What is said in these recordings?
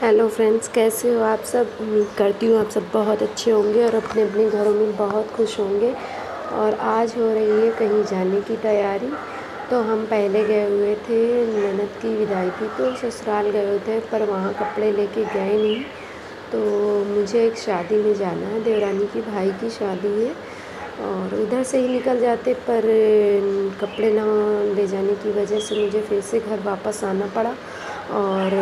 Hello friends, कैसे हो आप सब। उम्मीद करती हूँ आप सब बहुत अच्छे होंगे और अपने अपने घरों में बहुत खुश होंगे। और आज हो रही है कहीं जाने की तैयारी। तो हम पहले गए हुए थे, ननद की विदाई थी तो ससुराल गए हुए थे, पर वहाँ कपड़े लेके गए नहीं। तो मुझे एक शादी में जाना है, देवरानी की भाई की शादी है और उधर से ही निकल जाते, पर कपड़े ना ले जाने की वजह से मुझे फिर से घर वापस आना पड़ा। और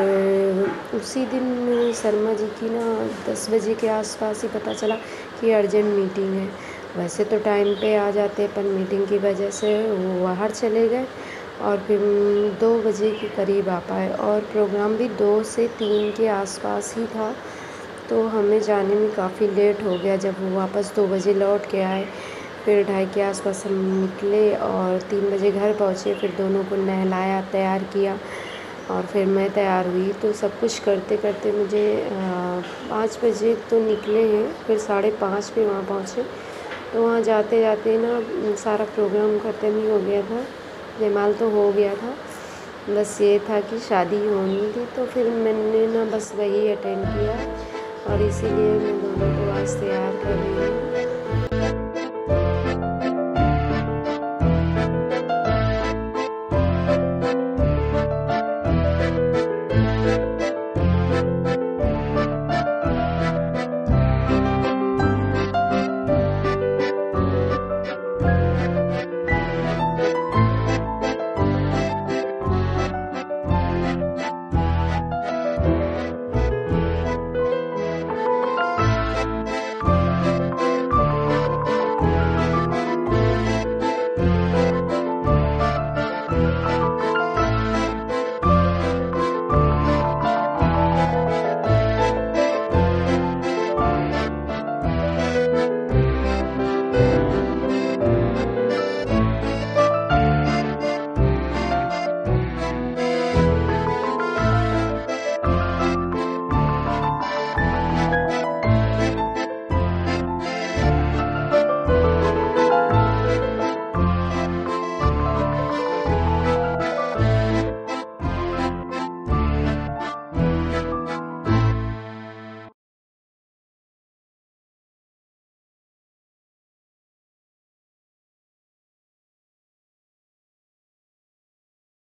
उसी दिन शर्मा जी की ना 10 बजे के आसपास ही पता चला कि अर्जेंट मीटिंग है। वैसे तो टाइम पे आ जाते, पर मीटिंग की वजह से वो बाहर चले गए और फिर 2 बजे के करीब आ पाए। और प्रोग्राम भी 2 से 3 के आसपास ही था, तो हमें जाने में काफ़ी लेट हो गया। जब वो वापस 2 बजे लौट के आए, फिर 2:30 के आसपास हम निकले और 3 बजे घर पहुँचे। फिर दोनों को नहलाया, तैयार किया और फिर मैं तैयार हुई। तो सब कुछ करते करते मुझे 5 बजे तो निकले हैं, फिर 5:30 पे वहाँ पहुँचे। तो वहाँ जाते जाते ना सारा प्रोग्राम ख़त्म ही हो गया था, जयमाल तो हो गया था, बस ये था कि शादी होनी थी। तो फिर मैंने ना बस वही अटेंड किया और इसीलिए मैं दोनों को आज तैयार कर रही हूँ।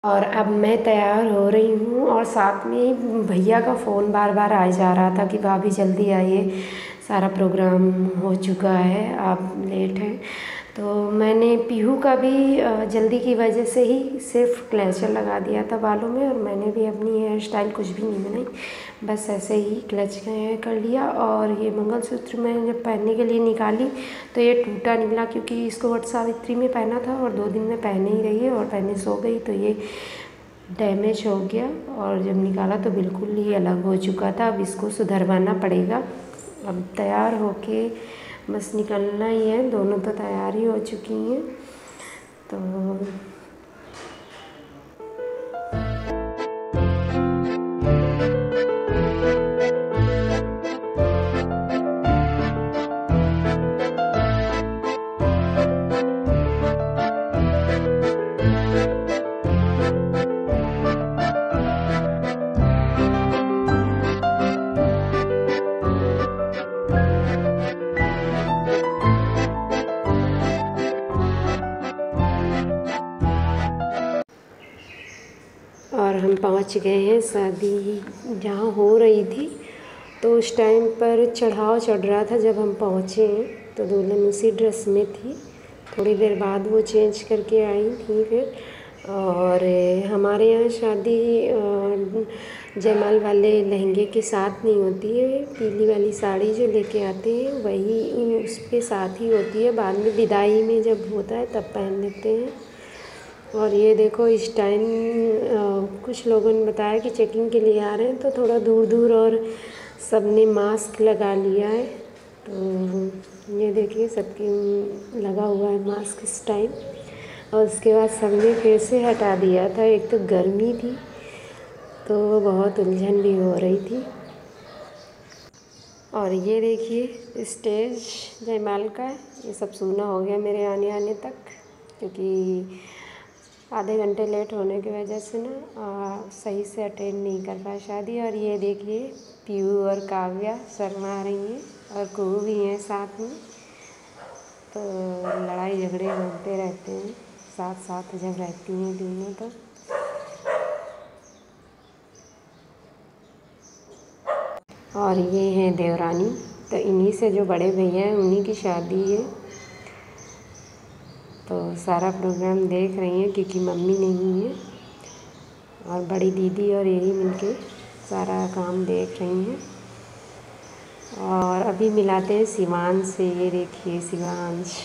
और अब मैं तैयार हो रही हूँ और साथ में भैया का फ़ोन बार बार आ जा रहा था कि भाभी जल्दी आइए, सारा प्रोग्राम हो चुका है, आप लेट हैं। तो मैंने पीहू का भी जल्दी की वजह से ही सिर्फ क्लेचर लगा दिया था बालों में, और मैंने भी अपनी हेयर स्टाइल कुछ भी नहीं बनाई, बस ऐसे ही क्लच कर लिया। और ये मंगलसूत्र मैं जब पहनने के लिए निकाली तो ये टूटा निकला, क्योंकि इसको वट सावित्री में पहना था और 2 दिन में पहने ही रही है और पहने सो गई, तो ये डैमेज हो गया। और जब निकाला तो बिल्कुल ही अलग हो चुका था। अब इसको सुधरवाना पड़ेगा। अब तैयार होके बस निकलना ही है, दोनों तो तैयार ही हो चुकी हैं। तो और हम पहुंच गए हैं शादी जहाँ हो रही थी। तो उस टाइम पर चढ़ाव चढ़ रहा था जब हम पहुँचे हैं, तो दुल्हन उसी ड्रेस में थी। थोड़ी देर बाद वो चेंज करके आई थी फिर। और हमारे यहाँ शादी जयमाल वाले लहंगे के साथ नहीं होती है, पीली वाली साड़ी जो लेके आते हैं वही उसके साथ ही होती है। बाद में विदाई में जब होता है तब पहन लेते हैं। और ये देखो इस टाइम कुछ लोगों ने बताया कि चेकिंग के लिए आ रहे हैं, तो थोड़ा दूर दूर और सबने मास्क लगा लिया है। तो ये देखिए सबके लगा हुआ है मास्क इस टाइम। और उसके बाद सबने फिर से हटा दिया था। एक तो गर्मी थी तो बहुत उलझन भी हो रही थी। और ये देखिए स्टेज जयमाल का, ये सब सूना हो गया मेरे आने आने तक, क्योंकि आधे घंटे लेट होने की वजह से ना सही से अटेंड नहीं कर पाए शादी। और ये देखिए पीयू और काव्या शर्मा रही हैं और कुहू भी हैं साथ में, तो लड़ाई झगड़े होते रहते हैं साथ साथ जब रहती हैं दोनों। तो और ये हैं देवरानी, तो इन्हीं से जो बड़े भैया हैं उन्हीं की शादी है। तो सारा प्रोग्राम देख रही हैं क्योंकि मम्मी नहीं है, और बड़ी दीदी और यही मिलके सारा काम देख रही हैं। और अभी मिलाते हैं शिवांश से। ये देखिए शिवांश,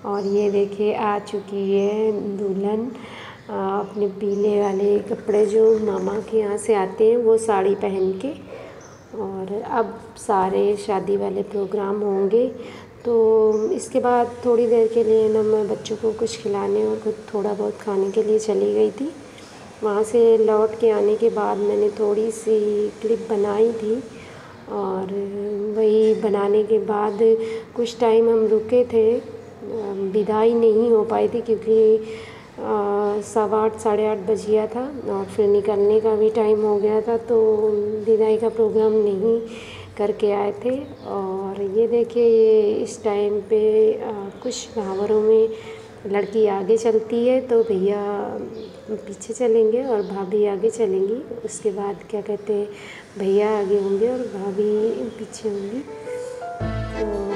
और ये देखिए आ चुकी है दुल्हन अपने पीले वाले कपड़े जो मामा के यहाँ से आते हैं वो साड़ी पहन के। और अब सारे शादी वाले प्रोग्राम होंगे, तो इसके बाद थोड़ी देर के लिए ना मैं बच्चों को कुछ खिलाने और खुद थोड़ा बहुत खाने के लिए चली गई थी। वहाँ से लौट के आने के बाद मैंने थोड़ी सी क्लिप बनाई थी, और वही बनाने के बाद कुछ टाइम हम रुके थे। विदाई नहीं हो पाई थी क्योंकि 8:15 साढ़े 8 बज गया था, और फिर निकलने का भी टाइम हो गया था, तो विदाई का प्रोग्राम नहीं करके आए थे। और ये देखिए ये इस टाइम पे कुछ घावरों में लड़की आगे चलती है तो भैया पीछे चलेंगे और भाभी आगे चलेंगी। उसके बाद क्या कहते हैं, भैया आगे होंगे और भाभी पीछे होंगी। तो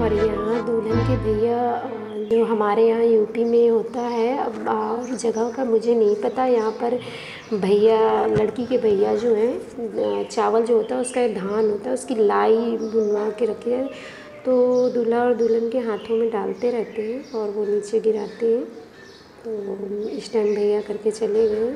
और यहाँ दुल्हन के भैया जो हमारे यहाँ यूपी में होता है, अब और जगह का मुझे नहीं पता, यहाँ पर भैया लड़की के भैया जो हैं चावल जो होता है उसका धान होता है उसकी लाई बुनवा के रखे हैं, तो दूल्हा और दुल्हन के हाथों में डालते रहते हैं और वो नीचे गिराते हैं। तो इस टाइम भैया करके चले गए।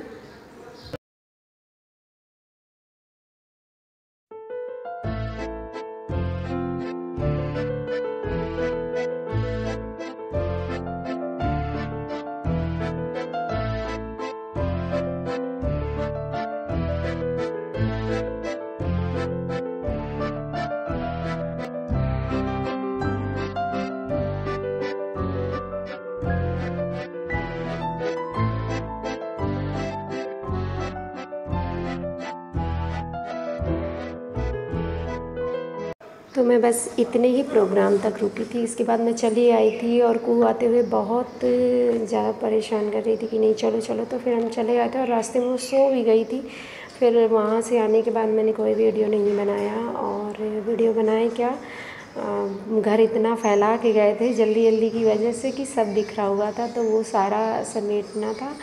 तो मैं बस इतने ही प्रोग्राम तक रुकी थी, इसके बाद मैं चली आई थी। और कुहू आते हुए बहुत ज़्यादा परेशान कर रही थी कि नहीं चलो चलो, तो फिर हम चले आए थे और रास्ते में वो सो भी गई थी। फिर वहाँ से आने के बाद मैंने कोई वीडियो नहीं बनाया, और वीडियो बनाए क्या, घर इतना फैला के गए थे जल्दी जल्दी की वजह से कि सब दिख रहा हुआ था, तो वो सारा समेटना था।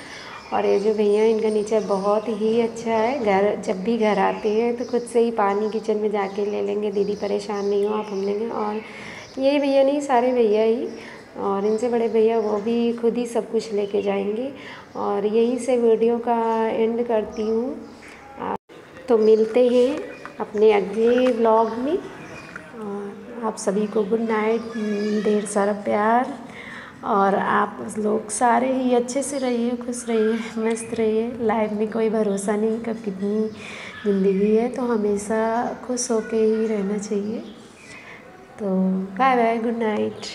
और ये जो भैया इनका नेचर बहुत ही अच्छा है, घर जब भी घर आते हैं तो खुद से ही पानी किचन में जाके ले लेंगे, दीदी परेशान नहीं हो आप, हम लेंगे। और यही भैया नहीं, सारे भैया ही, और इनसे बड़े भैया वो भी खुद ही सब कुछ लेके जाएंगे। और यहीं से वीडियो का एंड करती हूँ। तो मिलते हैं अपने अगले व्लॉग में, और आप सभी को गुड नाइट, ढेर सारा प्यार। और आप लोग सारे ही अच्छे से रहिए, खुश रहिए, मस्त रहिए। लाइफ में कोई भरोसा नहीं कब कितनी ज़िंदगी है, तो हमेशा खुश होके ही रहना चाहिए। तो बाय बाय, गुड नाइट।